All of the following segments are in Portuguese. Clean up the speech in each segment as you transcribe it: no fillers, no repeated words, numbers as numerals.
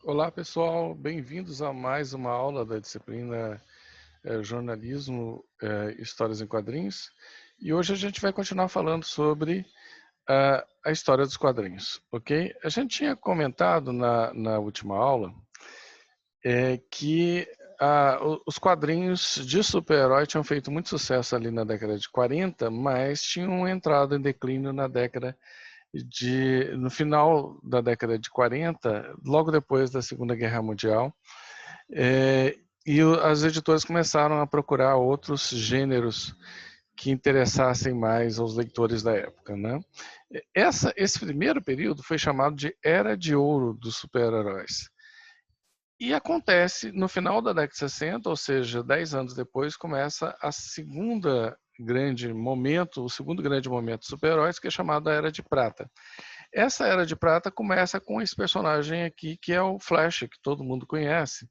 Olá, pessoal, bem-vindos a mais uma aula da disciplina Jornalismo, Histórias em Quadrinhos. E hoje a gente vai continuar falando sobre a história dos quadrinhos, ok? A gente tinha comentado na última aula que os quadrinhos de super-herói tinham feito muito sucesso ali na década de 40, mas tinham entrado em declínio no final da década de 40, logo depois da Segunda Guerra Mundial. As editoras começaram a procurar outros gêneros que interessassem mais aos leitores da época, né? Esse primeiro período foi chamado de Era de Ouro dos super-heróis. E acontece no final da década de 60, ou seja, 10 anos depois, começa o segundo grande momento dos super-heróis, que é chamado a Era de Prata. Essa Era de Prata começa com esse personagem aqui, que é o Flash, que todo mundo conhece,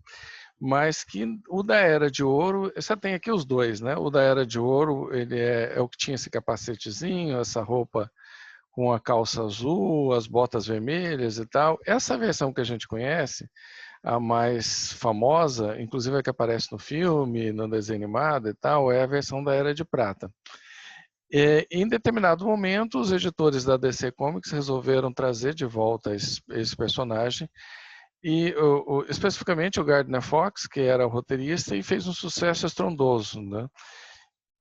mas que o da Era de Ouro, você tem aqui os dois, né? O da Era de Ouro, ele é o que tinha esse capacetezinho, essa roupa com a calça azul, as botas vermelhas e tal. Essa versão que a gente conhece, a mais famosa, inclusive a que aparece no filme, no desenho animado e tal, é a versão da Era de Prata. Em determinado momento, os editores da DC Comics resolveram trazer de volta esse personagem e especificamente o Gardner Fox, que era o roteirista, e fez um sucesso estrondoso, né?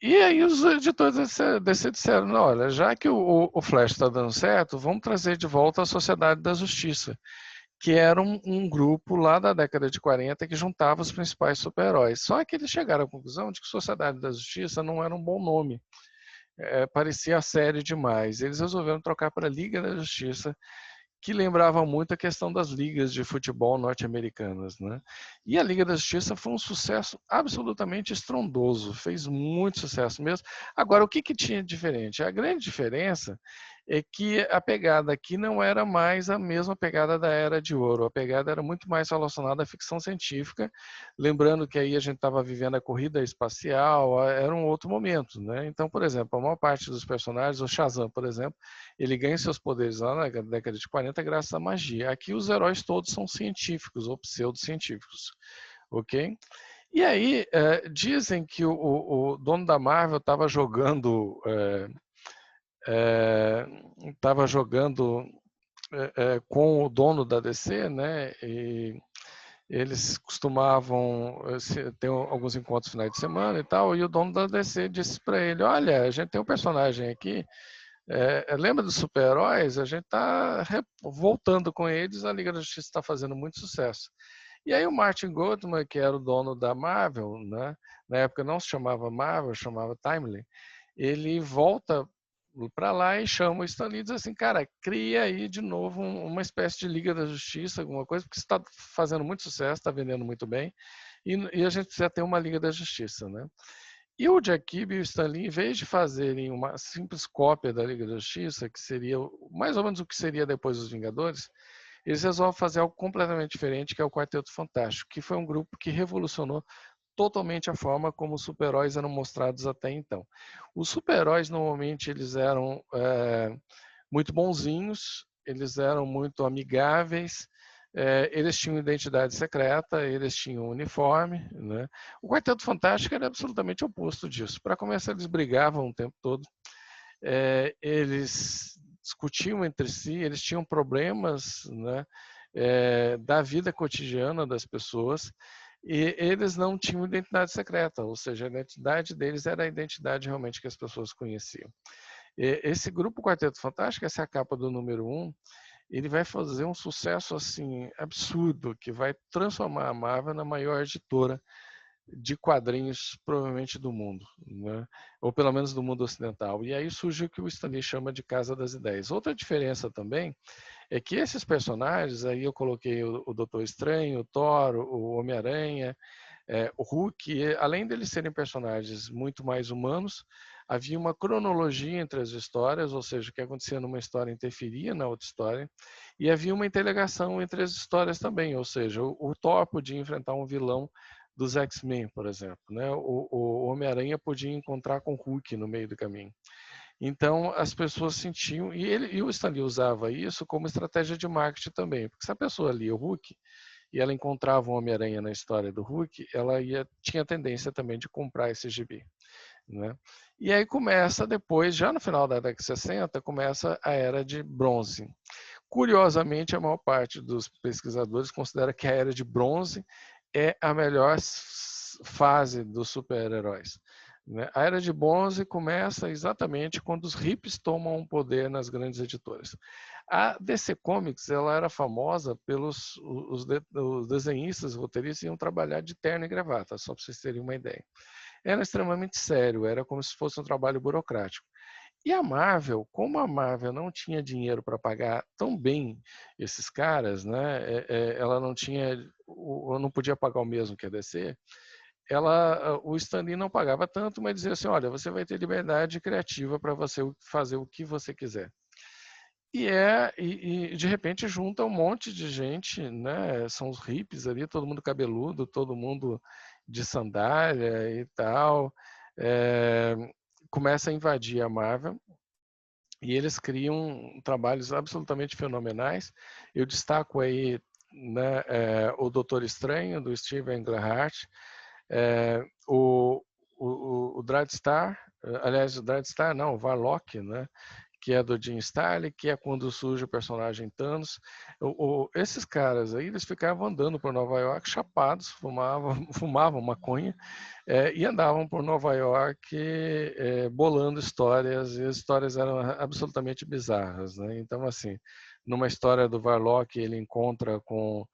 E aí os editores disseram, não, olha, já que o Flash está dando certo, vamos trazer de volta a Sociedade da Justiça, que era um grupo lá da década de 40 que juntava os principais super-heróis. Só que eles chegaram à conclusão de que Sociedade da Justiça não era um bom nome. Parecia sério demais. Eles resolveram trocar para Liga da Justiça, que lembrava muito a questão das ligas de futebol norte-americanas, né? E a Liga da Justiça foi um sucesso absolutamente estrondoso, fez muito sucesso mesmo. Agora, o que tinha de diferente? A grande diferença é que a pegada aqui não era mais a mesma pegada da Era de Ouro, a pegada era muito mais relacionada à ficção científica, lembrando que aí a gente estava vivendo a corrida espacial, era um outro momento, né? Então, por exemplo, a maior parte dos personagens, o Shazam, por exemplo, ele ganha seus poderes lá na década de 40 graças à magia. Aqui os heróis todos são científicos ou pseudocientíficos, ok? E aí dizem que o dono da Marvel estava jogando com o dono da DC, né? E eles costumavam ter alguns encontros finais de semana e tal, e o dono da DC disse para ele, olha, a gente tem um personagem aqui, lembra dos super-heróis? A gente está voltando com eles, a Liga da Justiça está fazendo muito sucesso. E aí o Martin Goldman, que era o dono da Marvel, né, na época não se chamava Marvel, chamava Timely, ele volta para lá e chama o Stan Lee e diz assim, cara, cria aí de novo uma espécie de Liga da Justiça, alguma coisa, porque você está fazendo muito sucesso, está vendendo muito bem, e a gente precisa ter uma Liga da Justiça, né? E o Jack Kirby e o Stan Lee, em vez de fazerem uma simples cópia da Liga da Justiça, que seria mais ou menos o que seria depois dos Vingadores, eles resolvem fazer algo completamente diferente, que é o Quarteto Fantástico, que foi um grupo que revolucionou totalmente a forma como os super-heróis eram mostrados até então. Os super-heróis, normalmente, eles eram muito bonzinhos, eles eram muito amigáveis, eles tinham identidade secreta, eles tinham uniforme, né? O Quarteto Fantástico era absolutamente oposto disso. Para começar, eles brigavam o tempo todo, eles discutiam entre si, eles tinham problemas, né, da vida cotidiana das pessoas, e eles não tinham identidade secreta, ou seja, a identidade deles era a identidade realmente que as pessoas conheciam. Esse grupo Quarteto Fantástico, essa é a capa do número 1, ele vai fazer um sucesso assim absurdo, que vai transformar a Marvel na maior editora de quadrinhos, provavelmente do mundo, né? Ou pelo menos do mundo ocidental. E aí surge o que o Stan Lee chama de Casa das Ideias. Outra diferença também é que esses personagens, aí eu coloquei o Doutor Estranho, o Thor, o Homem-Aranha, o Hulk, além deles serem personagens muito mais humanos, havia uma cronologia entre as histórias, ou seja, o que acontecia numa história interferia na outra história, e havia uma interligação entre as histórias também, ou seja, o Thor podia enfrentar um vilão dos X-Men, por exemplo, né? O Homem-Aranha podia encontrar com o Hulk no meio do caminho. Então as pessoas sentiam, e o Stan Lee usava isso como estratégia de marketing também, porque se a pessoa lia o Hulk, e ela encontrava um Homem-Aranha na história do Hulk, ela tinha tendência também de comprar esse gibi, né? E aí começa depois, já no final da década de 60, começa a Era de Bronze. Curiosamente, a maior parte dos pesquisadores considera que a Era de Bronze é a melhor fase dos super-heróis. A Era de Bronze começa exatamente quando os hippies tomam o poder nas grandes editoras. A DC Comics ela era famosa pelos os desenhistas, roteiristas iam trabalhar de terno e gravata, só para vocês terem uma ideia. Era extremamente sério, era como se fosse um trabalho burocrático. E a Marvel, como a Marvel não tinha dinheiro para pagar tão bem esses caras, né? Ela não tinha, não podia pagar o mesmo que a DC. O Stan Lee não pagava tanto, mas dizia assim: olha, você vai ter liberdade criativa para você fazer o que você quiser. E de repente junta um monte de gente, né? São os hippies ali, todo mundo cabeludo, todo mundo de sandália e tal. Começa a invadir a Marvel e eles criam trabalhos absolutamente fenomenais. Eu destaco aí, né, o Doutor Estranho, do Steven Englehart, o Dreadstar, aliás, o Dreadstar não, o Varlock, né, que é do Jim Starlin, que é quando surge o personagem Thanos. Esses caras aí, eles ficavam andando por Nova York chapados, fumavam maconha, e andavam por Nova York bolando histórias, e as histórias eram absolutamente bizarras, né? Então, assim, numa história do Varlock, ele encontra com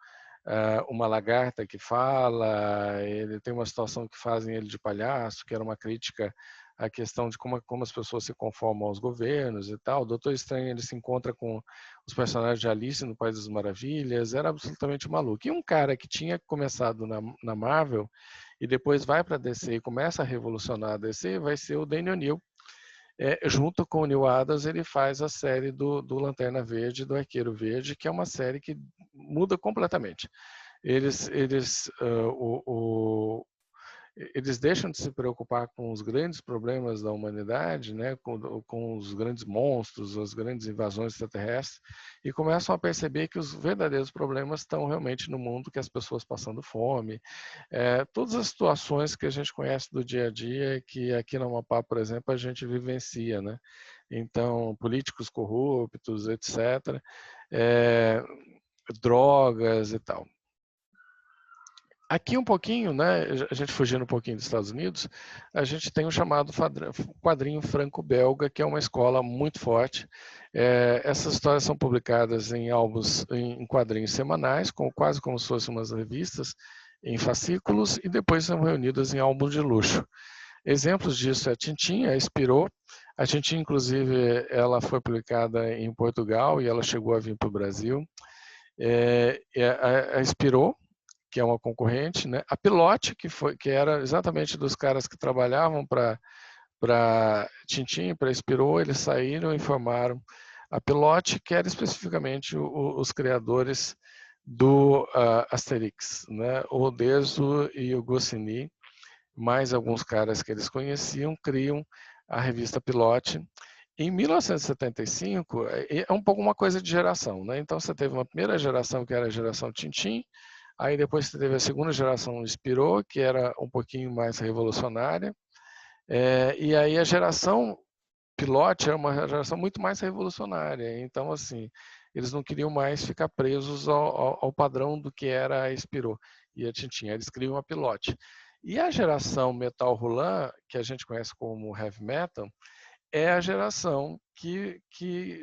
uma lagarta que fala, ele tem uma situação que fazem ele de palhaço, que era uma crítica à questão de como as pessoas se conformam aos governos e tal. O Doutor Estranho ele se encontra com os personagens de Alice no País das Maravilhas, era absolutamente maluco. E um cara que tinha começado na Marvel e depois vai para a DC e começa a revolucionar a DC vai ser o Daniel O'Neil. Junto com o Neil Adams, ele faz a série do Lanterna Verde, do Arqueiro Verde, que é uma série que muda completamente. Eles deixam de se preocupar com os grandes problemas da humanidade, né, com os grandes monstros, as grandes invasões extraterrestres, e começam a perceber que os verdadeiros problemas estão realmente no mundo, que as pessoas passando fome, todas as situações que a gente conhece do dia a dia, que aqui na Amapá, por exemplo, a gente vivencia, né? Então, políticos corruptos, etc., drogas e tal. Aqui um pouquinho, né, a gente fugindo um pouquinho dos Estados Unidos, a gente tem o chamado quadrinho franco-belga, que é uma escola muito forte. Essas histórias são publicadas em álbuns, em quadrinhos semanais, quase como se fossem umas revistas, em fascículos, e depois são reunidas em álbuns de luxo. Exemplos disso é a Tintin, a Spirou. A Tintin, inclusive, ela foi publicada em Portugal e ela chegou a vir para o Brasil. A Spirou, que é uma concorrente, né? A Pilote, que era exatamente dos caras que trabalhavam para Tintin, para Spirou, eles saíram e formaram a Pilote, que era especificamente os criadores do Asterix, né? O Deso e o Goscinny, mais alguns caras que eles conheciam, criam a revista Pilote. Em 1975, é um pouco uma coisa de geração, né? Então você teve uma primeira geração que era a geração Tintin, aí depois você teve a segunda geração Spirou, que era um pouquinho mais revolucionária, e aí a geração Pilote era uma geração muito mais revolucionária. Então, assim, eles não queriam mais ficar presos ao padrão do que era a Spirou e a Tintin. Eles criam a Pilote. E a geração Metal Hurlan, que a gente conhece como Heavy Metal, é a geração que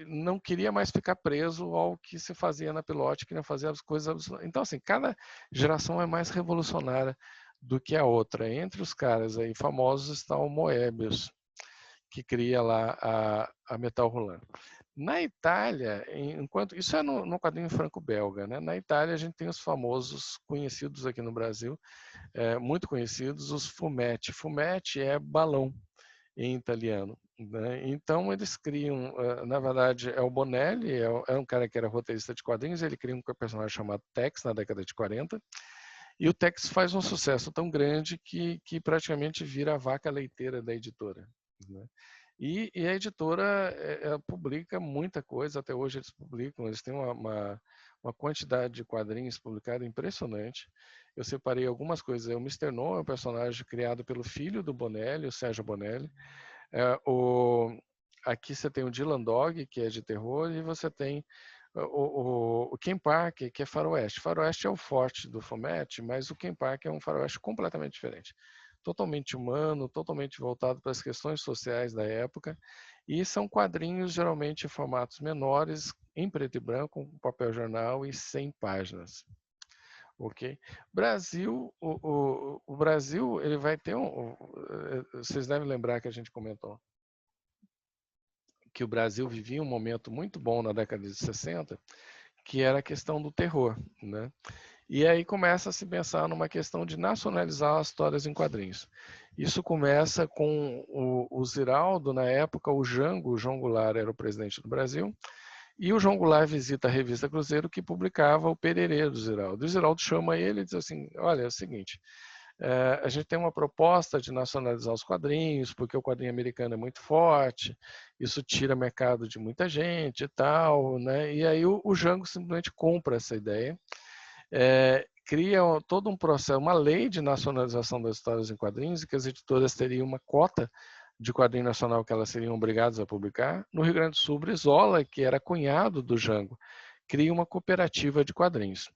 não queria mais ficar preso ao que se fazia na Pilote, queria fazer as coisas. Então, assim, cada geração é mais revolucionária do que a outra. Entre os caras aí famosos está o Moebius, que cria lá a Metal Hurlan. Na Itália, enquanto isso é no quadrinho franco-belga, né? Na Itália a gente tem os famosos conhecidos aqui no Brasil, muito conhecidos, os fumetti. Fumetti é balão em italiano, né? Então eles criam, na verdade é o Bonelli, é um cara que era roteirista de quadrinhos, ele cria um personagem chamado Tex na década de 40, e o Tex faz um sucesso tão grande que praticamente vira a vaca leiteira da editora, né? E a editora publica muita coisa, até hoje eles publicam, eles têm uma quantidade de quadrinhos publicados impressionante. Eu separei algumas coisas. O Mister No é um personagem criado pelo filho do Bonelli, o Sérgio Bonelli. Aqui você tem o Dylan Dog, que é de terror, e você tem o Ken Park, que é faroeste. Faroeste é o forte do Fumetti, mas o Ken Park é um faroeste completamente diferente. Totalmente humano, totalmente voltado para as questões sociais da época. E são quadrinhos geralmente em formatos menores, em preto e branco, com papel jornal e 100 páginas. Ok? O Brasil, ele vai ter vocês devem lembrar que a gente comentou que o Brasil vivia um momento muito bom na década de 60, que era a questão do terror, né? E aí começa a se pensar numa questão de nacionalizar as histórias em quadrinhos. Isso começa com o Ziraldo, na época, o João Goulart era o presidente do Brasil, e o João Goulart visita a revista Cruzeiro, que publicava o Pererê do Ziraldo. O Ziraldo chama ele e diz assim, olha, é o seguinte, a gente tem uma proposta de nacionalizar os quadrinhos, porque o quadrinho americano é muito forte, isso tira mercado de muita gente e tal, né? E aí o Jango simplesmente compra essa ideia, cria todo um processo, uma lei de nacionalização das histórias em quadrinhos, e que as editoras teriam uma cota de quadrinho nacional que elas seriam obrigadas a publicar. No Rio Grande do Sul, Brizola, que era cunhado do Jango, cria uma cooperativa de quadrinhos.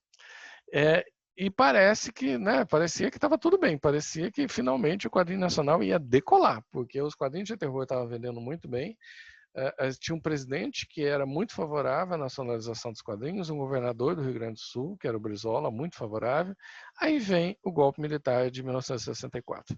E parece que, né, parecia que estava tudo bem, parecia que finalmente o quadrinho nacional ia decolar, porque os quadrinhos de terror estavam vendendo muito bem. Tinha um presidente que era muito favorável à nacionalização dos quadrinhos, um governador do Rio Grande do Sul, que era o Brizola, muito favorável. Aí vem o golpe militar de 1964.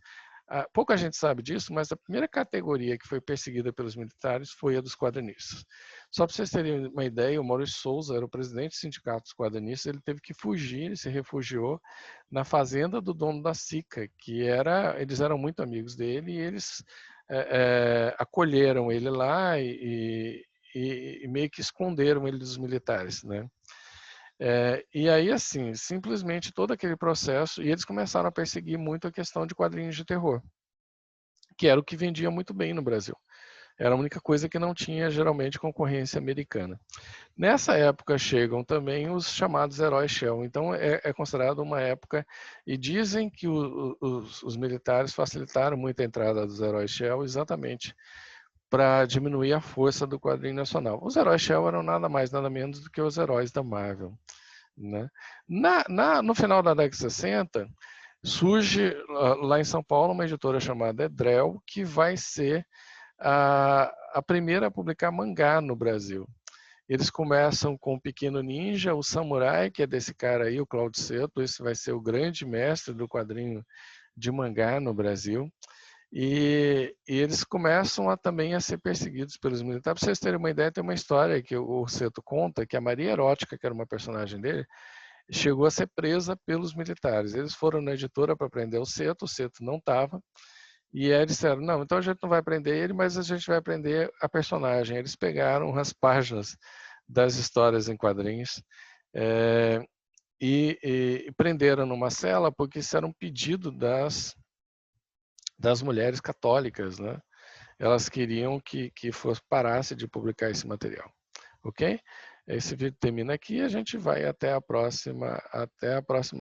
Pouca gente sabe disso, mas a primeira categoria que foi perseguida pelos militares foi a dos quadrinistas. Só para vocês terem uma ideia, o Maurício Souza era o presidente do sindicato dos quadrinistas, ele teve que fugir, ele se refugiou na fazenda do dono da SICA, eles eram muito amigos dele, e eles acolheram ele lá e meio que esconderam ele dos militares, né? E aí, assim, simplesmente todo aquele processo, e eles começaram a perseguir muito a questão de quadrinhos de terror, que era o que vendia muito bem no Brasil. Era a única coisa que não tinha, geralmente, concorrência americana. Nessa época chegam também os chamados heróis Shell. Então, é considerado uma época, e dizem que os militares facilitaram muito a entrada dos heróis Shell exatamente para diminuir a força do quadrinho nacional. Os heróis Shell eram nada mais, nada menos do que os heróis da Marvel. Né? No final da década de 60, surge lá em São Paulo uma editora chamada Edrel, que vai ser a primeira a publicar mangá no Brasil. Eles começam com o Pequeno Ninja, o Samurai, que é desse cara aí, o Claudio Seto, esse vai ser o grande mestre do quadrinho de mangá no Brasil. E eles começam também a ser perseguidos pelos militares. Para vocês terem uma ideia, tem uma história que o Seto conta, que a Maria Erótica, que era uma personagem dele, chegou a ser presa pelos militares. Eles foram na editora para prender o Seto não estava, e aí disseram, não, então a gente não vai prender ele, mas a gente vai prender a personagem. Eles pegaram as páginas das histórias em quadrinhos e prenderam numa cela, porque isso era um pedido das mulheres católicas, né? Elas queriam que parasse de publicar esse material, ok? Esse vídeo termina aqui e a gente vai até a próxima